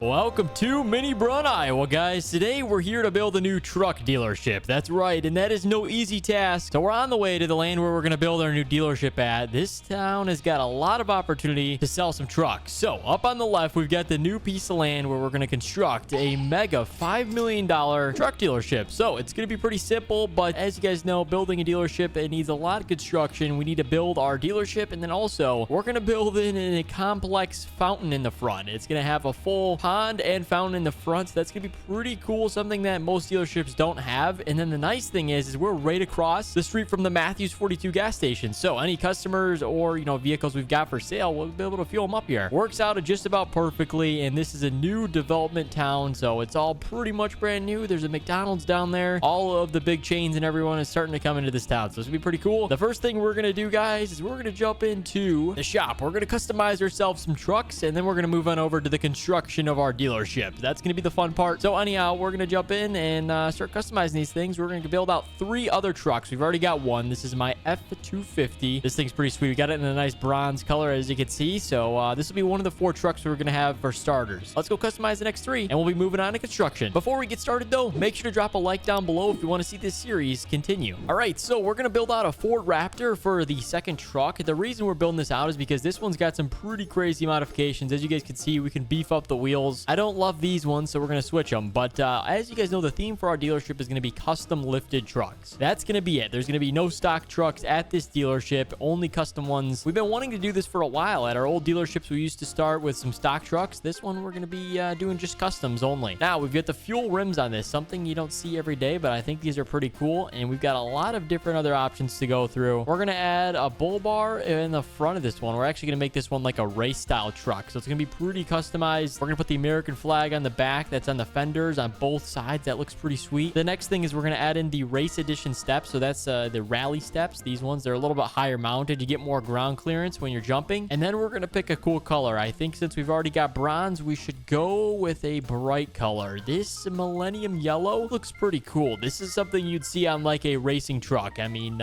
Welcome to Mini Brun, Iowa, guys. Today, we're here to build a new truck dealership. That's right, and that is no easy task. So we're on the way to the land where we're going to build our new dealership at. This town has got a lot of opportunity to sell some trucks. So up on the left, we've got the new piece of land where we're going to construct a mega $5 million truck dealership. So it's going to be pretty simple, but as you guys know, building a dealership, it needs a lot of construction. We need to build our dealership, and then also, we're going to build in a complex fountain in the front. It's going to have a full pond and fountain in the front. So that's gonna be pretty cool, something that most dealerships don't have. And then the nice thing is we're right across the street from the Matthews 42 gas station, so any customers or vehicles we've got for sale, we'll be able to fuel them up here. Works out just about perfectly. And this is a new development town, so it's all pretty much brand new. There's a McDonald's down there. All of the big chains and everyone is starting to come into this town, so it's gonna be pretty cool. The first thing we're gonna do, guys, is we're gonna jump into the shop. We're gonna customize ourselves some trucks, and then we're gonna move on over to the construction of our dealership. That's going to be the fun part. So anyhow, we're going to jump in and start customizing these things. We're going to build out 3 other trucks. We've already got one. This is my F250. This thing's pretty sweet. We got it in a nice bronze color, as you can see. So this will be one of the 4 trucks we're going to have for starters. Let's go customize the next 3, and we'll be moving on to construction. Before we get started, though, make sure to drop a like down below if you want to see this series continue. All right, so we're going to build out a Ford Raptor for the second truck. The reason we're building this out is because this one's got some pretty crazy modifications. As you guys can see, we can beef up the wheels. I don't love these ones, so we're going to switch them. But as you guys know, the theme for our dealership is going to be custom lifted trucks. That's going to be it. There's going to be no stock trucks at this dealership, only custom ones. We've been wanting to do this for a while. At our old dealerships, we used to start with some stock trucks. This one, we're going to be doing just customs only. Now, we've got the fuel rims on this, something you don't see every day, but I think these are pretty cool, and we've got a lot of different other options to go through. We're going to add a bull bar in the front of this one. We're actually going to make this one like a race style truck, so it's going to be pretty customized. We're going to put the American flag on the back. That's on the fenders on both sides. That looks pretty sweet. The next thing is we're going to add in the race edition steps. So that's the rally steps. These ones, they're a little bit higher mounted. You get more ground clearance when you're jumping. And then we're going to pick a cool color. I think since we've already got bronze, we should go with a bright color. This Millennium Yellow looks pretty cool. This is something you'd see on like a racing truck. I mean,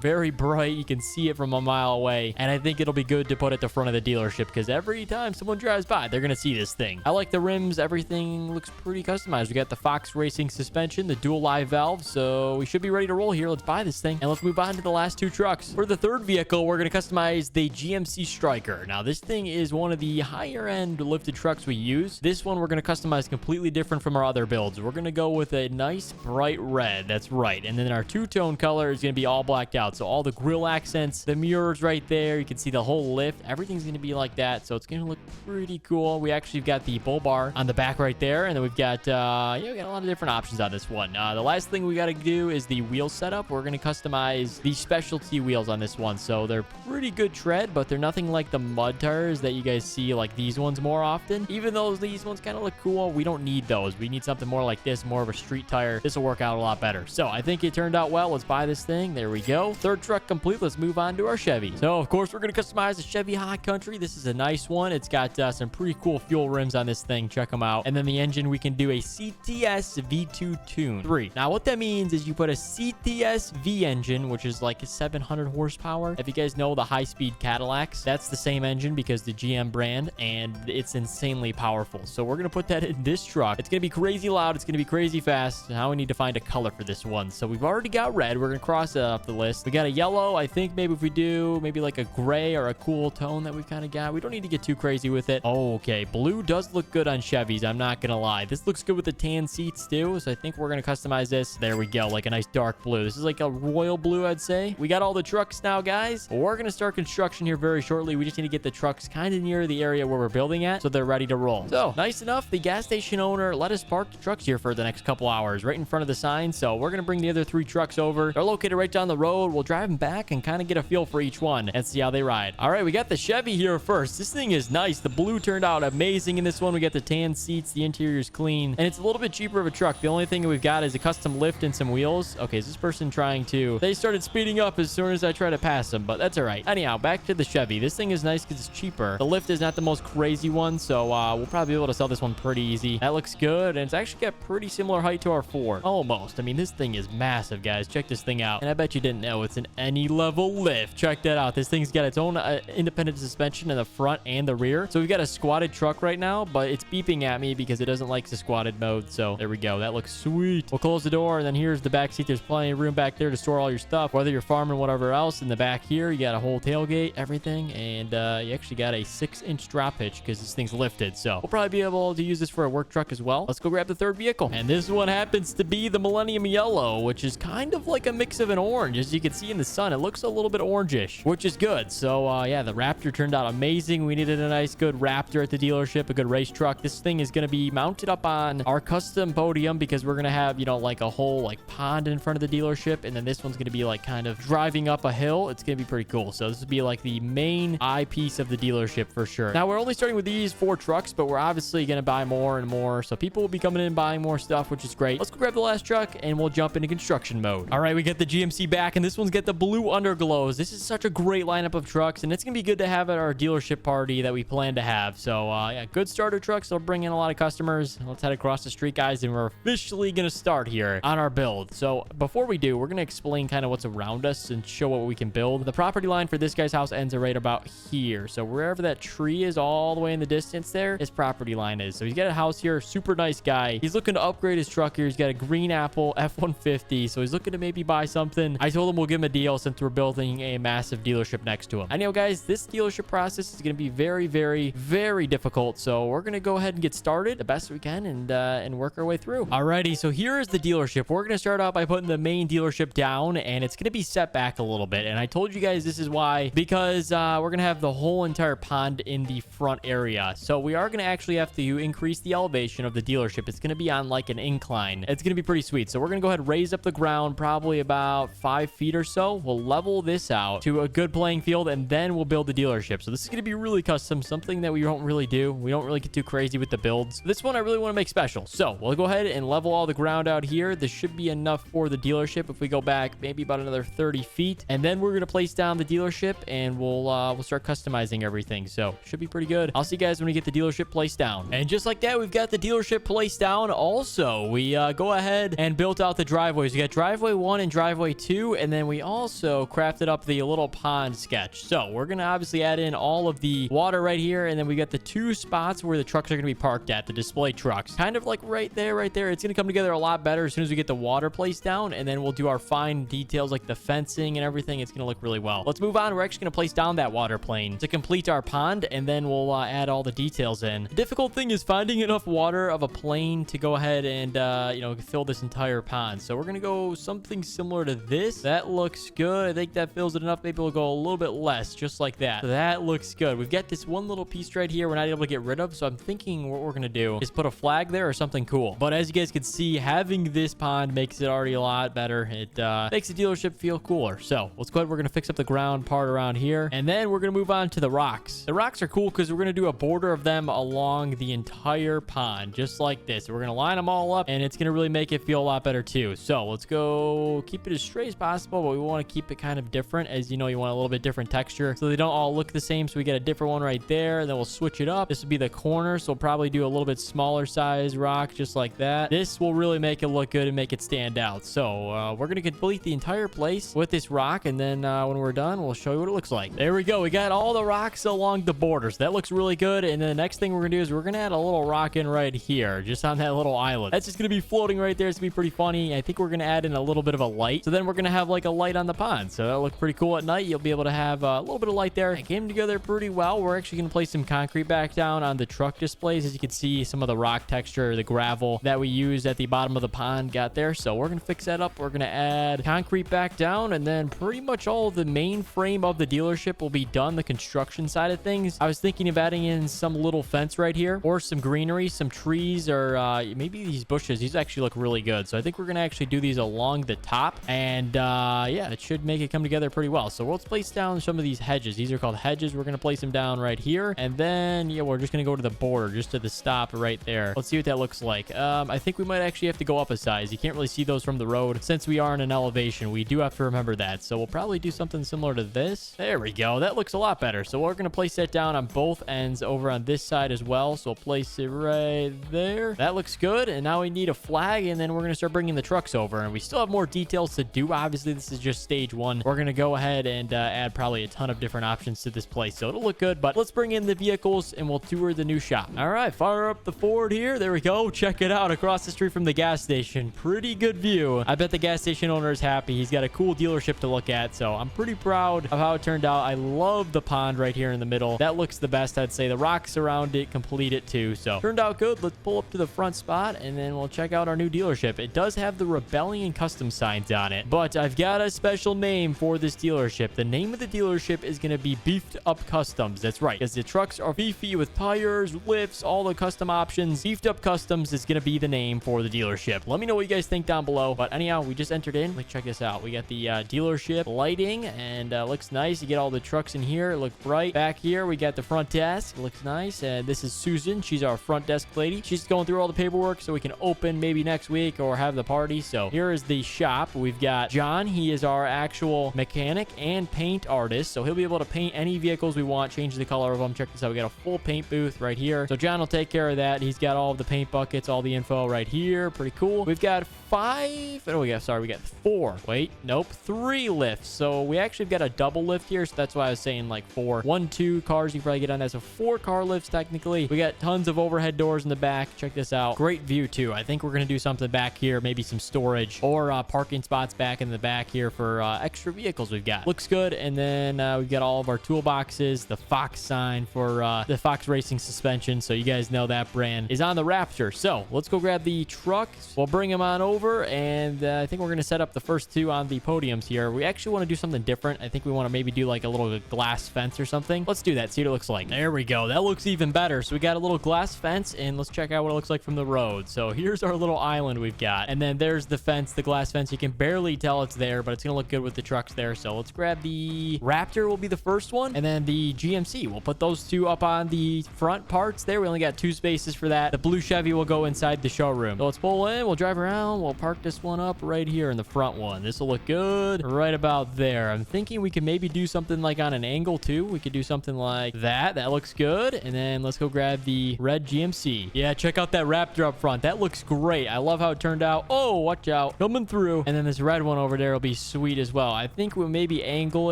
very bright. You can see it from a mile away. And I think it'll be good to put at the front of the dealership because every time someone drives by, they're going to see this thing. I like the rims. Everything looks pretty customized. We got the Fox Racing suspension, the dual live valve, so we should be ready to roll here. Let's buy this thing, and let's move on to the last 2 trucks. For the third vehicle, we're going to customize the GMC Striker. Now, this thing is one of the higher-end lifted trucks we use. This one we're going to customize completely different from our other builds. We're going to go with a nice bright red. That's right. And then our two-tone color is going to be all blacked out, so all the grille accents, the mirrors right there, you can see the whole lift. Everything's going to be like that, so it's going to look pretty cool. We actually got the bull bar on the back right there, and then we've got we got a lot of different options on this one. The last thing we got to do is the wheel setup. We're going to customize the specialty wheels on this one. So they're pretty good tread, but they're nothing like the mud tires that you guys see like these ones more often. Even though these ones kind of look cool, we don't need those. We need something more like this, more of a street tire. This will work out a lot better. So I think it turned out well. Let's buy this thing. There we go. Third truck complete. Let's move on to our Chevy. So of course, we're going to customize the Chevy Hot Country. This is a nice one. It's got some pretty cool fuel rims on this thing. Check them out. And then the engine, we can do a CTS V2 tune 3. Now what that means is you put a CTS V engine, which is like a 700 horsepower. If you guys know the high-speed Cadillacs, that's the same engine because the GM brand, and it's insanely powerful. So we're gonna put that in this truck. It's gonna be crazy loud. It's gonna be crazy fast. Now we need to find a color for this one. So we've already got red. We're gonna cross it up the list. We got a yellow. I think maybe if we do maybe like a gray or a cool tone that we've kind of got, we don't need to get too crazy with it. Oh, okay. Blue does look good on Chevys. I'm not gonna lie. This looks good with the tan seats too, so I think we're gonna customize this. There we go, like a nice dark blue. This is like a royal blue, I'd say. We got all the trucks now, guys. We're gonna start construction here very shortly. We just need to get the trucks kind of near the area where we're building at so they're ready to roll. So nice enough, the gas station owner let us park the trucks here for the next couple hours right in front of the sign. So we're gonna bring the other 3 trucks over. They're located right down the road. We'll drive them back and kind of get a feel for each one and see how they ride. All right, we got the Chevy here first. This thing is nice. The blue turned out amazing in this one. We got the tan seats, the interior is clean, and it's a little bit cheaper of a truck. The only thing we've got is a custom lift and some wheels. Okay, is this person trying to... They started speeding up as soon as I try to pass them, but that's all right. Anyhow, back to the Chevy. This thing is nice because it's cheaper. The lift is not the most crazy one, so we'll probably be able to sell this one pretty easy. That looks good, and it's actually got pretty similar height to our Ford. Almost. I mean, this thing is massive, guys. Check this thing out. And I bet you didn't know it's an any level lift. Check that out. This thing's got its own independent suspension in the front and the rear. So we've got a squatted truck right now, but it's beeping at me because it doesn't like the squatted mode. So there we go. That looks sweet. We'll close the door, and then here's the back seat. There's plenty of room back there to store all your stuff, whether you're farming, whatever else. In the back here, you got a whole tailgate, everything, and you actually got a 6-inch drop hitch because this thing's lifted. So we'll probably be able to use this for a work truck as well. Let's go grab the third vehicle, and this one happens to be the Millennium Yellow, which is kind of like a mix of an orange. As you can see in the sun, it looks a little bit orangish, which is good. So yeah, the Raptor turned out amazing. We needed a nice good Raptor at the dealership, a good race truck. This thing is going to be mounted up on our custom podium because we're going to have, you know, like a whole like pond in front of the dealership, and then this one's going to be like kind of driving up a hill. It's going to be pretty cool. So this would be like the main eyepiece of the dealership for sure. Now we're only starting with these 4 trucks, but we're obviously going to buy more and more. So people will be coming in and buying more stuff, which is great. Let's go grab the last truck and we'll jump into construction mode. All right, we get the GMC back, and this one's got the blue Underglows. This is such a great lineup of trucks, and it's going to be good to have at our dealership party that we plan to have. So yeah, good starter trucks. They'll bring in a lot of customers. Let's head across the street, guys, and we're officially going to start here on our build. So before we do, we're going to explain kind of what's around us and show what we can build. The property line for this guy's house ends right about here. So wherever that tree is all the way in the distance there, his property line is. So he's got a house here. Super nice guy. He's looking to upgrade his truck here. He's got a green Apple F150. So he's looking to maybe buy something. I told him we'll give him a deal since we're building a massive dealership next to him. I know, guys, this dealership process is going to be very, very, very difficult. So we're going to go ahead and get started the best we can and work our way through. Alrighty, so here is the dealership. We're going to start out by putting the main dealership down, and it's going to be set back a little bit. And I told you guys this is why, because we're going to have the whole entire pond in the front area. So we are going to actually have to increase the elevation of the dealership. It's going to be on like an incline. It's going to be pretty sweet. So we're going to go ahead and raise up the ground probably about 5 feet or so. We'll level this out to a good playing field, and then we'll build the dealership. So this is going to be really custom, something that we don't really do. We don't really get too crazy with the builds. This one I really want to make special. So we'll go ahead and level all the ground out here. This should be enough for the dealership if we go back maybe about another 30 feet. And then we're going to place down the dealership, and we'll start customizing everything. So should be pretty good. I'll see you guys when we get the dealership placed down. And just like that, we've got the dealership placed down. Also, we go ahead and built out the driveways. We got driveway 1 and driveway 2, and then we also crafted up the little pond sketch. So we're going to obviously add in all of the water right here, and then we got the 2 spots where the trucks are going to be parked at, the display trucks. Kind of like right there. It's going to come together a lot better as soon as we get the water placed down, and then we'll do our fine details like the fencing and everything. It's going to look really well. Let's move on. We're actually going to place down that water plane to complete our pond, and then we'll add all the details in. The difficult thing is finding enough water of a plane to go ahead and, you know, fill this entire pond. So we're going to go something similar to this. That looks good. I think that fills it enough. Maybe we'll go a little bit less, just like that. So that looks good. We've got this one little piece right here we're not able to get rid of. So I'm thinking what we're going to do is put a flag there or something cool. But as you guys can see, having this pond makes it already a lot better. It makes the dealership feel cooler. So let's go ahead. We're going to fix up the ground part around here, and then we're going to move on to the rocks. The rocks are cool because we're going to do a border of them along the entire pond, just like this. We're going to line them all up, and it's going to really make it feel a lot better too. So let's go keep it as straight as possible, but we want to keep it kind of different. As you know, you want a little bit different texture so they don't all look the same. So we get a different one right there, and then we'll switch it up. This will be the corner, so we'll probably do a little bit smaller size rock, just like that. This will really make it look good and make it stand out. So we're going to complete the entire place with this rock, and then when we're done, we'll show you what it looks like. There we go. We got all the rocks along the borders. That looks really good. And then the next thing we're going to do is we're going to add a little rock in right here, just on that little island. That's just going to be floating right there. It's going to be pretty funny. I think we're going to add in a little bit of a light. So then we're going to have like a light on the pond. So that'll look pretty cool at night. You'll be able to have a little bit of light there. It came together pretty well. We're actually going to place some concrete back down on the truck displays. As you can see, some of the rock texture, the gravel that we used at the bottom of the pond got there. So we're going to fix that up. We're going to add concrete back down, and then pretty much all of the main frame of the dealership will be done, the construction side of things. I was thinking of adding in some little fence right here, or some greenery, some trees, or maybe these bushes. These actually look really good. So I think we're going to actually do these along the top, and yeah, it should make it come together pretty well. So let's place down some of these hedges. These are called hedges. We're going to place them down right here, and then yeah, we're just going to go to the border, just to the stop right there. Let's see what that looks like. I think we might actually have to go up a size. You can't really see those from the road since we are in an elevation. We do have to remember that. So we'll probably do something similar to this. There we go. That looks a lot better. So we're going to place that down on both ends over on this side as well. So we'll place it right there. That looks good. And now we need a flag, and then we're going to start bringing the trucks over, and we still have more details to do. Obviously, this is just stage 1. We're going to go ahead and add probably a ton of different options to this place. So it'll look good, but let's bring in the vehicles and we'll tour the new shop. All right, fire up the Ford here. There we go. Check it out across the street from the gas station. Pretty good view. I bet the gas station owner is happy. He's got a cool dealership to look at, so I'm pretty proud of how it turned out. I love the pond right here in the middle. That looks the best, I'd say. The rocks around it complete it too, so turned out good. Let's pull up to the front spot, and then we'll check out our new dealership. It does have the Rebellion custom signs on it, but I've got a special name for this dealership. The name of the dealership is going to be Beefed Up Customz. That's right, because the trucks are beefy with tires, lifts, all the custom options. Beefed Up Customz is going to be the name for the dealership. Let me know what you guys think down below. But anyhow, we just entered in. Let's check this out. We got the dealership lighting, and looks nice. You get all the trucks in here. It looks bright. Back here, we got the front desk. It looks nice. And this is Susan. She's our front desk lady. She's going through all the paperwork so we can open maybe next week or have the party. So here is the shop. We've got John. He is our actual mechanic and paint artist. So he'll be able to paint any vehicles we want, change the color of them. Check this out. We got a full paint booth right here. So John will take care of that. He's got all of the paint buckets, all the info right here. Pretty cool. We've got we got 4. Wait, nope, 3 lifts. So we actually got a double lift here. So that's why I was saying like 4. 1, 2 cars you can probably get on that. So 4 car lifts technically. We got tons of overhead doors in the back. Check this out. Great view too. I think we're going to do something back here. Maybe some storage or parking spots back in the back here for extra vehicles we've got. Looks good. And then we've got all of our toolboxes. The Fox sign for the Fox Racing suspension. So you guys know that brand is on the Raptor. So let's go grab the trucks. We'll bring them on over, and I think we're going to set up the first 2 on the podiums here. We actually want to do something different. I think we want to maybe do like a little glass fence or something. Let's do that. See what it looks like. There we go. That looks even better. So we got a little glass fence, and let's check out what it looks like from the road. So here's our little island we've got, and then there's the fence, the glass fence. You can barely tell it's there, but it's going to look good with the trucks there. So let's grab the Raptor will be the first one, and then the GMC. We'll put those 2 up on the front parts there. We only got 2 spaces for that. The blue Chevy will go inside the showroom. So let's pull in. We'll drive around. We'll park this one up right here in the front one. This will look good right about there. I'm thinking we can maybe do something like on an angle too. We could do something like that. That looks good. And then let's go grab the red GMC. Yeah, check out that Raptor up front. That looks great. I love how it turned out. Oh, watch out. Coming through. And then this red one over there will be sweet as well. I think we'll maybe angle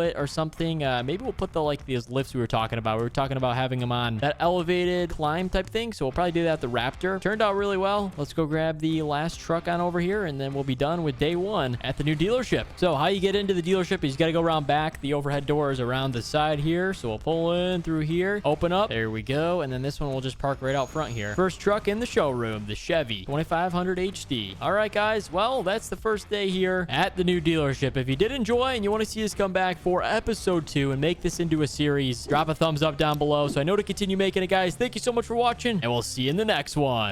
it or something. Maybe we'll put the like these lifts we were talking about. We were talking about having them on that elevated climb type thing. So we'll probably do that at the Raptor. Turned out really well. Let's go grab the last truck on over here, and then we'll be done with day 1 at the new dealership. So how you get into the dealership is you got to go around back. The overhead door is around the side here. So we'll pull in through here, open up. There we go. And then this one will just park right out front here. First truck in the showroom, the Chevy 2500 HD. All right, guys. Well, that's the first day here at the new dealership. If you did enjoy and you want to see us come back for episode 2 and make this into a series, drop a thumbs up down below so I know to continue making it, guys. Thank you so much for watching, and we'll see you in the next one.